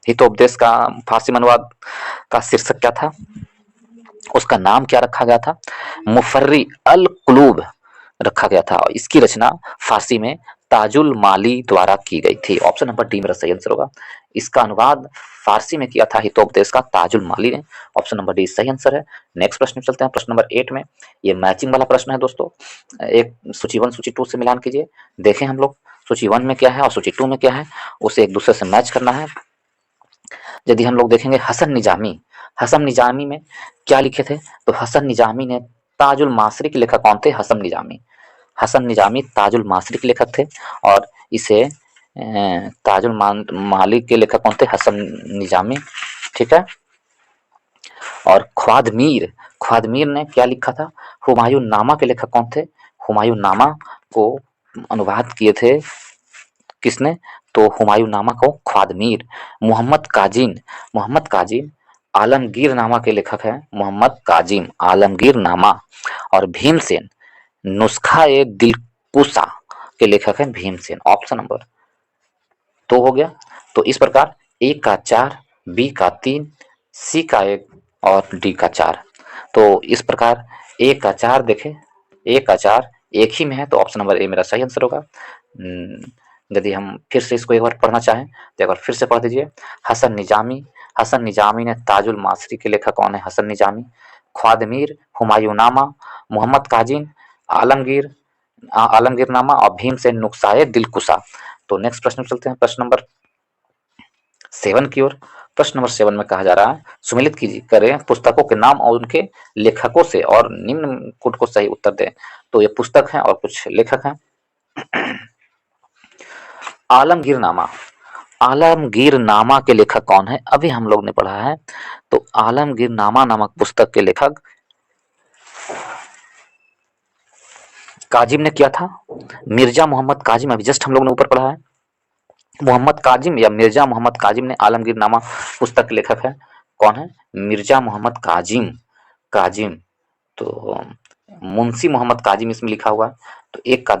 हितोपदेश का फारसी में अनुवाद का शीर्षक क्या था, उसका नाम क्या रखा गया था? मुफर्री अल कुलूब रखा गया था और इसकी रचना फारसी में ताजुल माली द्वारा की गई थी। ऑप्शन नंबर डी मेरा सही आंसर होगा। इसका अनुवाद फारसी में किया था हितोपदेश का ताजुल माली ने। ऑप्शन नंबर डी सही आंसर है। नेक्स्ट प्रश्न में चलते हैं, प्रश्न नंबर 8 में। ये मैचिंग वाला प्रश्न है दोस्तों, एक सूची 1 सूची 2 से मिलान कीजिए। देखें हम लोग सूची 1 में क्या है और सूची 2 में क्या है, उसे एक दूसरे से मैच करना है। यदि हम लोग देखेंगे हसन निजामी में क्या लिखे थे, तो हसन निजामी ने ताजुल मासरी के लेखक कौन थे? हसन निजामी ताजुल मासरी के लेखक थे और इसे ताजुल माली के लेखक कौन थे? हसन निजामी, ठीक है। और ख्वादमीर ने क्या लिखा था? हुमायूं नामा के लेखक कौन थे? हुमायूं नामा को अनुवाद किए थे किसने? तो हुमायूं नामा को ख्वादमीर। मोहम्मद काजिम आलमगीर नामा के लेखक हैं, मोहम्मद काजिम आलमगीर नामा। और भीमसेन नुस्खा ए दिलकुशा के लेखक हैं भीमसेन। ऑप्शन नंबर 2 हो गया। तो इस प्रकार ए का 4, बी का 3, सी का 1 और डी का 4। तो इस प्रकार ए का 4 देखें, ए का 4 एक ही में है, तो ऑप्शन नंबर ए मेरा सही आंसर होगा। यदि हम फिर से इसको एक बार पढ़ना चाहें तो एक बार फिर से पढ़ दीजिए। हसन निजामी ने ताजुल मासरी के लेखक कौन है? हसन निजामी। ख्वादमीर, हुमायूं नामा, मोहम्मद काजिम आलमगीर नामा और भीमसेन नुस्खाए दिलकुशा। तो नेक्स्ट प्रश्न में चलते हैं, प्रश्न नंबर 7 की ओर। प्रश्न नंबर 7 में कहा जा रहा है, सुमेलित करें पुस्तकों के नाम और उनके लेखकों से और निम्न कोट को सही उत्तर दें। तो ये पुस्तक है और कुछ लेखक हैं। आलमगीर नामा के लेखक कौन है? अभी हम लोग ने पढ़ा है। तो आलमगीर नामा नामक पुस्तक के लेखक काजिम ने किया था, मिर्जा मोहम्मद काजिम। अभी जस्ट हम लोग ने ऊपर पढ़ा है, मोहम्मद काजिम या मिर्जा मोहम्मद काजिम ने आलमगीर नामा पुस्तक के लेखक है। कौन है? मिर्जा मोहम्मद काजिम। तो मुंशी मोहम्मद काजिम इसमें लिखा हुआ है। तो एक का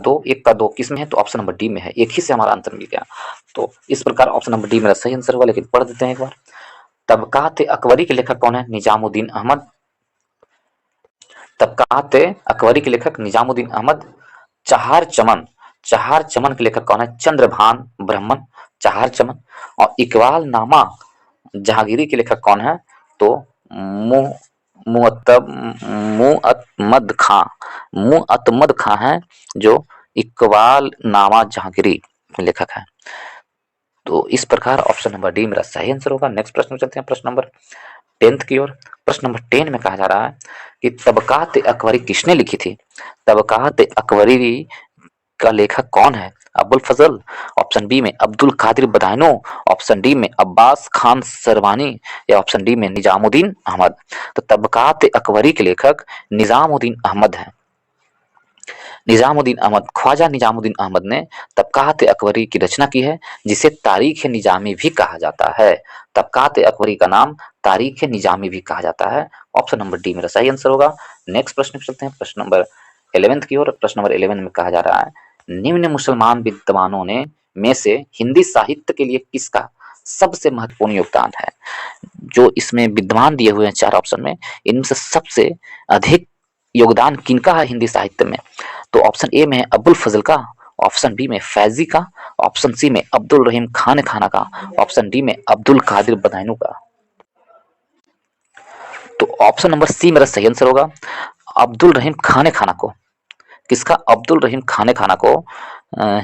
दो किस में है? तो ऑप्शन नंबर डी में है। एक ही से हमारा आंसर मिल गया। तो इस प्रकार ऑप्शन नंबर डी मेरा सही आंसर हुआ। लेकिन पढ़ देते हैं एक बार। तबकात अकबरी के लेखक कौन है? निजामुद्दीन अहमद। तबकात अकबरी के लेखक निजामुद्दीन अहमद। चार चमन के लेखक कौन है? चंद्रभान ब्राह्मण, चार चमन। और इकबाल नामा जहांगीरी के लेखक कौन है? तो मुअत्तमद खां है, जो इकबाल नामा जहांगीरी लेखक है। तो इस प्रकार ऑप्शन नंबर डी मेरा सही आंसर होगा। नेक्स्ट प्रश्न में चलते हैं, प्रश्न नंबर 10 की ओर। प्रश्न नंबर 10 में कहा जा रहा है कि तबकात अकबरी किसने लिखी थी? तबकात अकबरी का लेखक कौन है? अबुल फजल, ऑप्शन बी में अब्दुल कादिर बदायूं, ऑप्शन डी में अब्बास खान सरवानी या ऑप्शन डी में निजामुद्दीन अहमद। तो तबकात अकबरी के लेखक निजामुद्दीन अहमद हैं। निजामुद्दीन अहमद, ख्वाजा निजामुद्दीन अहमद ने तबकात अकबरी की रचना की है, जिसे तारीख निजामी भी कहा जाता है। तबकात अकबरी का नाम तारीख निजामी भी कहा जाता है। ऑप्शन नंबर डी मेरा सही आंसर होगा। नेक्स्ट प्रश्न पे चलते हैं, प्रश्न नंबर 11th की ओर। प्रश्न नंबर 11 में कहा जा रहा है, निम्न मुसलमान विद्वानों ने में से हिंदी साहित्य के लिए किसका सबसे महत्वपूर्ण योगदान है? जो इसमें विद्वान दिए हुए हैं 4 ऑप्शन में, इनमें से सबसे अधिक योगदान किनका है हिंदी साहित्य में? तो ऑप्शन ए में है अबुल फजल का, ऑप्शन बी में फैजी का, ऑप्शन सी में अब्दुल रहीम खान खाना का, ऑप्शन डी में अब्दुल कादिर बदायूं का। तो ऑप्शन नंबर सी मेरा सही आंसर होगा, अब्दुल रहीम खान खाना को। किसका? अब्दुल रहीम खान खाना को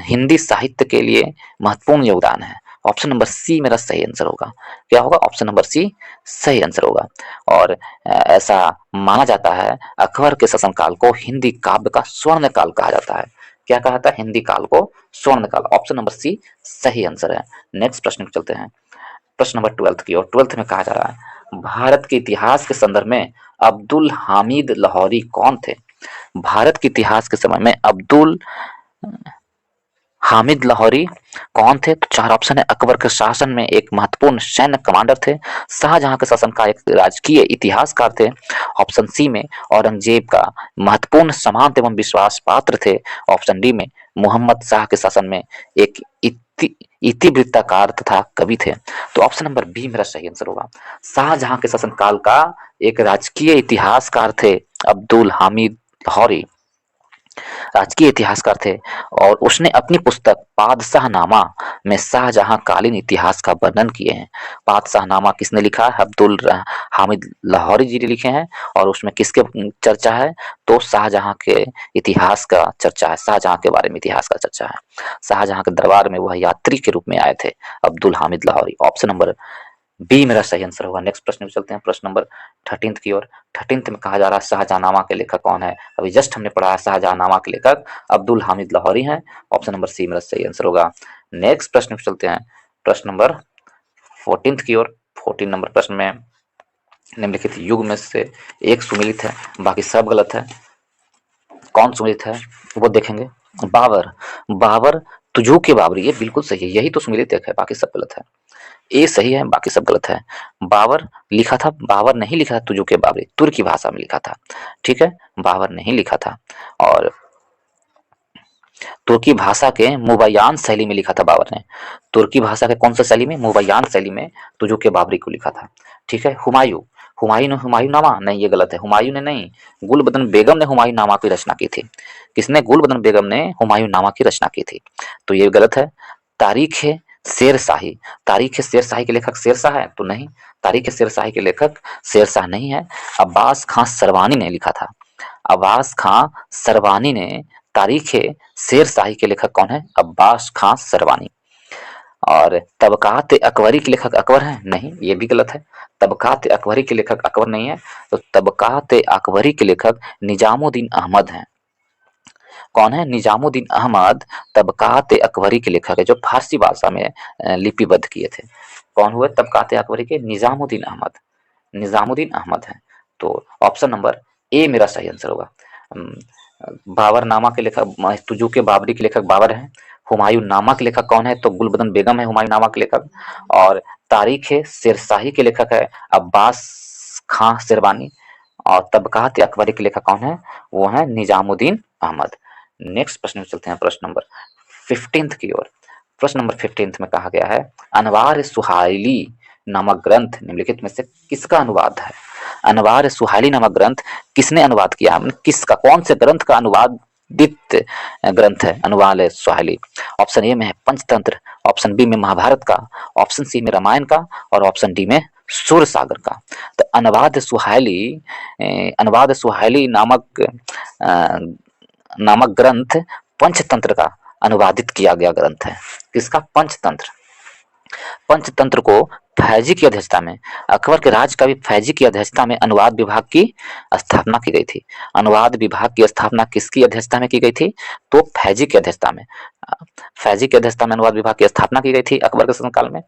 हिंदी साहित्य के लिए महत्वपूर्ण योगदान है। ऑप्शन नंबर सी मेरा सही आंसर होगा। क्या होगा? ऑप्शन नंबर सी सही आंसर होगा। और ऐसा माना जाता है अकबर के शासनकाल को हिंदी काव्य का स्वर्ण काल कहा जाता है। क्या कहा जाता है? हिंदी काल को स्वर्ण काल। ऑप्शन नंबर सी सही आंसर है। नेक्स्ट प्रश्न पे चलते हैं, प्रश्न नंबर 12th की ओर। 12th में कहा जा रहा है, भारत के इतिहास के संदर्भ में अब्दुल हामिद लाहौरी कौन थे? भारत के इतिहास के समय में अब्दुल हामिद लाहौरी कौन थे? तो 4 ऑप्शन है। अकबर के शासन में एक महत्वपूर्ण सैन्य कमांडर थे, शाहजहां के शासन का एक राजकीय इतिहासकार थे, ऑप्शन सी में औरंगजेब का महत्वपूर्ण समांत एवं विश्वास पात्र थे, ऑप्शन डी में मोहम्मद शाह के शासन में एक इतिवृत्ताकार तथा कवि थे। तो ऑप्शन नंबर बी मेरा सही आंसर होगा। शाहजहां के शासनकाल का एक राजकीय इतिहासकार थे अब्दुल हामिद लाहौरी, राजकीय इतिहासकार थे। और उसने अपनी पुस्तक पादशाहनामा में शाहजहां कालीन इतिहास का वर्णन किए हैं। पादशाहनामा किसने लिखा है? हामिद लाहौरी जी ने लिखे हैं। और उसमें किसके चर्चा है? तो शाहजहां के इतिहास का चर्चा है, शाहजहां के बारे में इतिहास का चर्चा है। शाहजहां के दरबार में वह यात्री के रूप में आए थे Abdul Hamid Lahori. Option number B मेरा सही आंसर होगा। नेक्स्ट प्रश्न में चलते हैं, प्रश्न नंबर 13th की ओर। 13th में कहा जा रहा है शाहजहांनामा के लेखक कौन है? अभी जस्ट हमने पढ़ा है शाहजहांनामा के लेखक अब्दुल हामिद लाहौरी हैं। ऑप्शन नंबर सी मेरा सही आंसर होगा। नेक्स्ट प्रश्न में चलते हैं, प्रश्न नंबर 14th की ओर। 14 नंबर प्रश्न में निम्नलिखित युग में से एक सुमिलित है, बाकी सब गलत है। कौन सुमिलित है वो देखेंगे। बाबर, बाबर तुजूक के बाबरी, ये बिल्कुल सही है, यही तो सुमिलित एक है, बाकी सब गलत है। ए सही है, बाकी सब गलत है। बाबर लिखा था, बाबर नहीं लिखा था तुजूक बाबरी, तुर्की भाषा में लिखा था। ठीक है, बाबर नहीं लिखा था। और तुर्की भाषा के मुबय्यान शैली में लिखा था बाबर ने। तुर्की भाषा के कौन सा शैली में? मुबय्यान शैली में तुजूक बाबरी को लिखा था। ठीक है। हुमायूं, हुमायूं ने हुमायूं नामा, नहीं ये गलत है, हुमायूं ने नहीं, गुलबदन बेगम ने हुमायूं नामा की रचना की थी। किसने? गुलबदन बेगम ने हुमायूं नामा की रचना की थी, तो ये गलत है। तारीख है शेरशाही, तारीख है शेरशाही के लेखक शेरशाह है? तो नहीं, तारीख है शेरशाही के लेखक शेरशाह नहीं है। अब्बास खां सरवानी ने लिखा था, अब्बास खां सरवानी ने। तारीख है शेरशाही के लेखक कौन है? अब्बास खां सरवानी। और तबकात अकबरी के लेखक अकबर हैं? नहीं, ये भी गलत है। तबकात अकबरी के लेखक अकबर नहीं है, तो तबकात अकबरी के लेखक निजामुद्दीन अहमद हैं। कौन है? निजामुद्दीन अहमद तबकात अकबरी के लेखक है, जो फारसी भाषा में लिपिबद्ध किए थे। कौन हुए तबकात अकबरी के? निजामुद्दीन अहमद, निजामुद्दीन अहमद है। तो ऑप्शन नंबर ए मेरा सही आंसर होगा। बाबरनामा के लेखक, तुजूक बाबरी के लेखक बाबर हैं। हुमायूं नामा के लेखक कौन है? तो गुलबदन बेगम है हुमायूं नामा के लेखक। और तारीख है शेरशाही के लेखक है अब्बास खां शेरवानी। और तबकात अकबरी के लेखक कौन है? वो है निजामुद्दीन अहमद। नेक्स्ट प्रश्न में चलते हैं, प्रश्न नंबर 15th की ओर। प्रश्न नंबर 15th में कहा गया है, अनवार सुहाइली नामक ग्रंथ निम्नलिखित में से किसका अनुवाद है? अनवार सुहाइली नामक ग्रंथ किसने अनुवाद किया? किसका, कौन से ग्रंथ का अनुवादित ग्रंथ है अनुवाद सुहाइली? ऑप्शन ए में है पंचतंत्र, ऑप्शन बी में महाभारत का, ऑप्शन सी में रामायण का, और ऑप्शन डी में सूर सागर का। तो अनुवाद सुहाइली नामक ग्रंथ पंचतंत्र का अनुवादित किया गया ग्रंथ है। किसका? पंचतंत्र। पंचतंत्र को फैजी की अध्यक्षता में, अकबर के राज का भी फैजी की अध्यक्षता में अनुवाद विभाग की स्थापना की गई थी। अनुवाद विभाग की स्थापना किसकी अध्यक्षता में की गई थी? तो फैजी की अध्यक्षता में, फैजी की अध्यक्षता में अनुवाद विभाग की स्थापना की गई थी अकबर के शासनकाल में।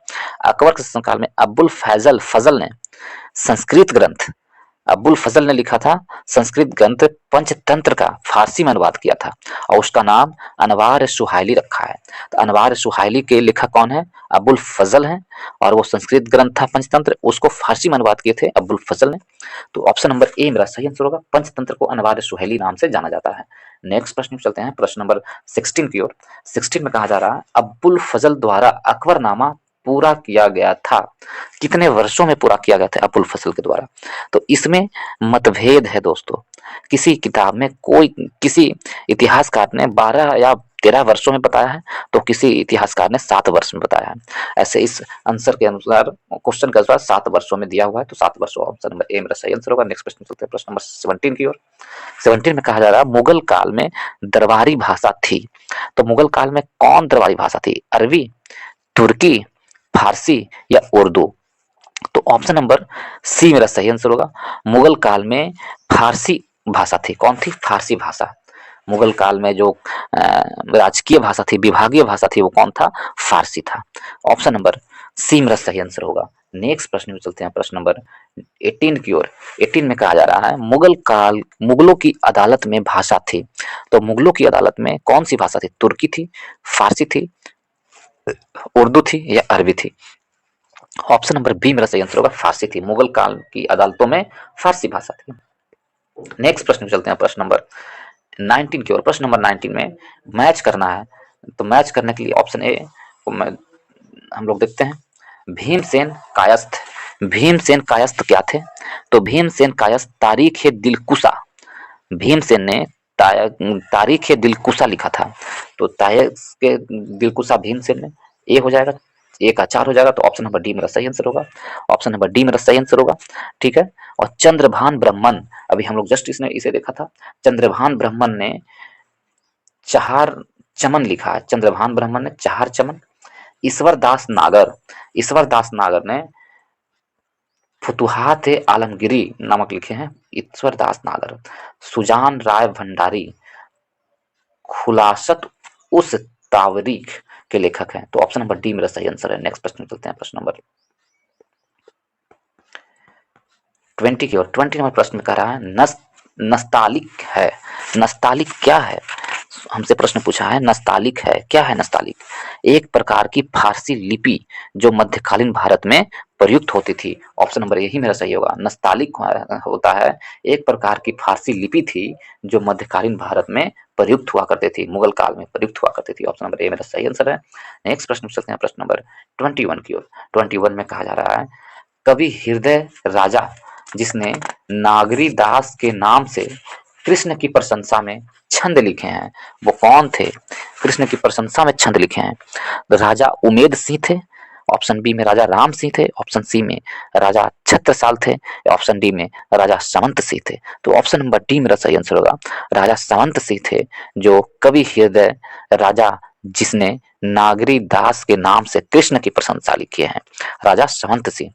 अकबर के शासनकाल में अब्बुल फैजल फजल ने संस्कृत ग्रंथ अबुल फजल ने लिखा था संस्कृत ग्रंथ पंचतंत्र का फारसी में अनुवाद किया था और उसका नाम अनवार सुहाइली रखा है। तो अनवार सुहाइली के लेखक कौन है? अबुल फजल हैं। और वो संस्कृत ग्रंथ था पंचतंत्र, उसको फारसी में अनुवाद किए थे अबुल फजल ने। तो ऑप्शन नंबर ए मेरा सही आंसर होगा। पंचतंत्र को अनवार सुहाइली नाम से जाना जाता है। नेक्स्ट प्रश्न में चलते हैं, प्रश्न नंबर 16 की ओर। 16 में कहा जा रहा है अबुल फजल द्वारा अकबरनामा पूरा किया गया था। कितने वर्षों में पूरा किया गया था अबुल फजल के द्वारा? तो इसमें मतभेद है दोस्तों। किसी किताब में कोई किसी इतिहासकार ने 12 या 13 वर्षों में बताया है, तो किसी इतिहासकार ने 7 वर्ष में बताया है। ऐसे इस आंसर के अनुसार, क्वेश्चन के अनुसार 7 वर्षों में दिया हुआ है, तो 7 वर्षों ऑप्शन नंबर ए मेरा सही आंसर होगा। नेक्स्ट प्रश्न चलते हैं, प्रश्न नंबर 17 की ओर। 17 में कहा जा रहा है मुगल काल में दरबारी भाषा थी। तो मुगल काल में कौन दरबारी भाषा थी? अरबी, तुर्की, फारसी या उर्दू? तो ऑप्शन नंबर सी मेरा सही आंसर होगा। मुगल काल में फारसी भाषा थी। कौन थी? फारसी भाषा। मुगल काल में जो राजकीय भाषा थी, विभागीय भाषा थी, वो कौन था? फारसी था। ऑप्शन नंबर सी मेरा सही आंसर होगा। नेक्स्ट प्रश्न में चलते हैं, प्रश्न नंबर 18 की ओर। 18 में कहा जा रहा है मुगलों की अदालत में भाषा थी। तो मुगलों की अदालत में कौन सी भाषा थी? तुर्की थी, फारसी थी, उर्दू थी या अरबी थी? ऑप्शन नंबर बी मेरा सही आंसर होगा, फारसी थी। मुगल काल की अदालतों में फारसी भाषा थी। नेक्स्ट प्रश्न में चलते हैं, प्रश्न नंबर 19 की ओर। प्रश्न नंबर 19 में मैच करना है। तो मैच करने के लिए ऑप्शन ए को हम लोग देखते हैं। भीमसेन कायस्थ। भीमसेन कायस्थ क्या थे? तो भीमसेन कायस्थ तारीख ए दिलकुशा। भीमसेन ने तारीख ए दिलकुशा लिखा था। तो तारीख के दिलकुशा भीमसेन ने। ए हो जाएगा, ए का 4 हो जाएगा। तो ऑप्शन नंबर डी मेरा सही आंसर होगा। ऑप्शन नंबर डी मेरा सही आंसर होगा। ठीक है। और चंद्रभान ब्राह्मण, अभी हम लोग जस्ट इसे देखा था। चंद्रभान ब्राह्मण ने चार चमन लिखा है। चंद्रभान ब्राह्मण ने चार चमन। ईश्वर दास नागर ने फुतुहात ए आलमगिरी नामक लिखे हैं, ईश्वर दास नागर। सुजान राय भंडारी खुलासत उस तावरीख के लेखक हैं। तो ऑप्शन नंबर डी मेरा सही आंसर है। नेक्स्ट प्रश्न चलते हैं, प्रश्न नंबर 20 की ओर। 20 नंबर प्रश्न में कह रहा है नस्तालिक है। नस्तालिक क्या है? हमसे प्रश्न पूछा है, नस्तालिक है क्या है? नस्तालिक एक प्रकार की फारसी लिपि जो मध्यकालीन भारत में प्रयुक्त होती थी। ऑप्शन नंबर यही मेरा सही होगा। नस्तालिक होता है एक प्रकार की फारसी लिपि थी जो मध्यकालीन भारत में प्रयुक्त हुआ करती थी, मुगल काल में प्रयुक्त हुआ करती थी। ऑप्शन नंबर ए मेरा सही आंसर है। नेक्स्ट प्रश्न चलते हैं, प्रश्न नंबर 21 की ओर। 21 में कहा जा रहा है कवि हृदय राजा जिसने नागरी दास के नाम से कृष्ण की प्रशंसा में छंद लिखे हैं, वो कौन थे? कृष्ण की प्रशंसा में छंद लिखे हैं। राजा उमेद सिंह थे। ऑप्शन बी में राजा राम सिंह थे। ऑप्शन सी में राजा छत्रसाल थे। ऑप्शन डी में राजा सावंत सिंह थे। तो ऑप्शन नंबर डी मेरा सही आंसर होगा। राजा सावंत सिंह थे जो कवि हृदय राजा जिसने नागरी दास के नाम से कृष्ण की प्रशंसा लिखी है, राजा सावंत सिंह।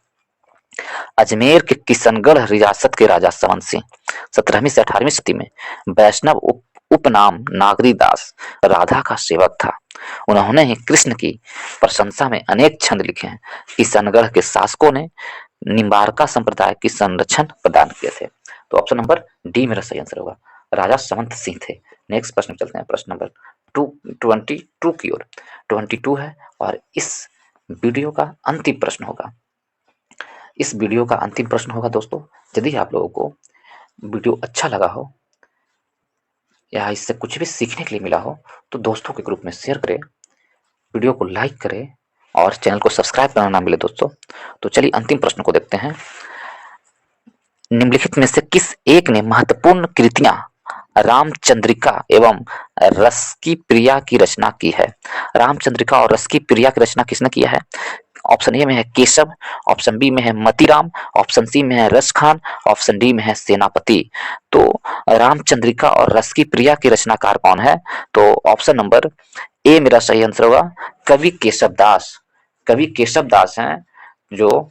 अजमेर के किशनगढ़ रियासत के राजा संवत सिंह 17वीं से 18वीं सदी में वैष्णव उपनाम नागरी दास राधा का सेवक था। उन्होंने ही कृष्ण की प्रशंसा में अनेक छंद लिखे हैं। किशनगढ़ के शासकों ने निम्बारका संप्रदाय की संरक्षण प्रदान किए थे। तो ऑप्शन नंबर डी मेरा सही आंसर होगा, राजा संवत सिंह थे। नेक्स्ट प्रश्न चलते हैं, प्रश्न नंबर 22 की ओर। 22 है और इस वीडियो का अंतिम प्रश्न होगा। इस वीडियो का अंतिम प्रश्न होगा दोस्तों, यदि आप लोगों को वीडियो अच्छा लगा हो या इससे कुछ भी सीखने के लिए मिला हो तो दोस्तों के ग्रुप में शेयर करें, वीडियो को लाइक करें और चैनल को सब्सक्राइब करना ना मिले दोस्तों। तो चलिए अंतिम प्रश्न को देखते हैं। निम्नलिखित में से किस एक ने महत्वपूर्ण कृतियां रामचंद्रिका एवं रस की प्रिया की रचना की है? रामचंद्रिका और रस की प्रिया की रचना किसने किया है? ऑप्शन ए में है केशव, ऑप्शन बी में है मतीराम, ऑप्शन सी में है रस खान, ऑप्शन डी में है सेनापति। तो रामचंद्रिका और रस की प्रिया की रचनाकार कौन है? तो ऑप्शन नंबर ए मेरा सही आंसर होगा, कवि केशव दास। कवि केशव दास हैं जो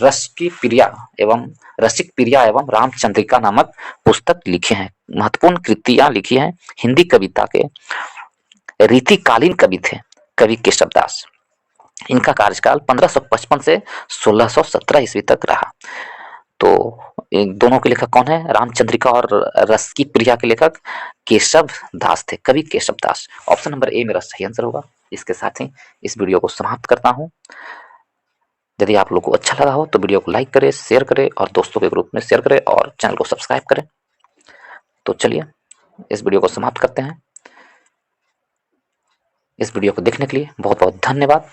रस की प्रिया एवं रसिक प्रिया एवं रामचंद्रिका नामक पुस्तक लिखे हैं, महत्वपूर्ण कृतियां लिखी हैं। हिंदी कविता के रीतिकालीन कवि थे कवि केशव दास। इनका कार्यकाल 1555 से 1617 ईस्वी तक रहा। तो इन दोनों के लेखक कौन है? रामचंद्रिका और रस की प्रिया के लेखक केशव दास थे, कवि केशव दास। ऑप्शन नंबर ए मेरा सही आंसर होगा। इसके साथ ही इस वीडियो को समाप्त करता हूँ। यदि आप लोग को अच्छा लगा हो तो वीडियो को लाइक करें, शेयर करें और दोस्तों के ग्रुप में शेयर करें और चैनल को सब्सक्राइब करें। तो चलिए इस वीडियो को समाप्त करते हैं। इस वीडियो को देखने के लिए बहुत बहुत धन्यवाद।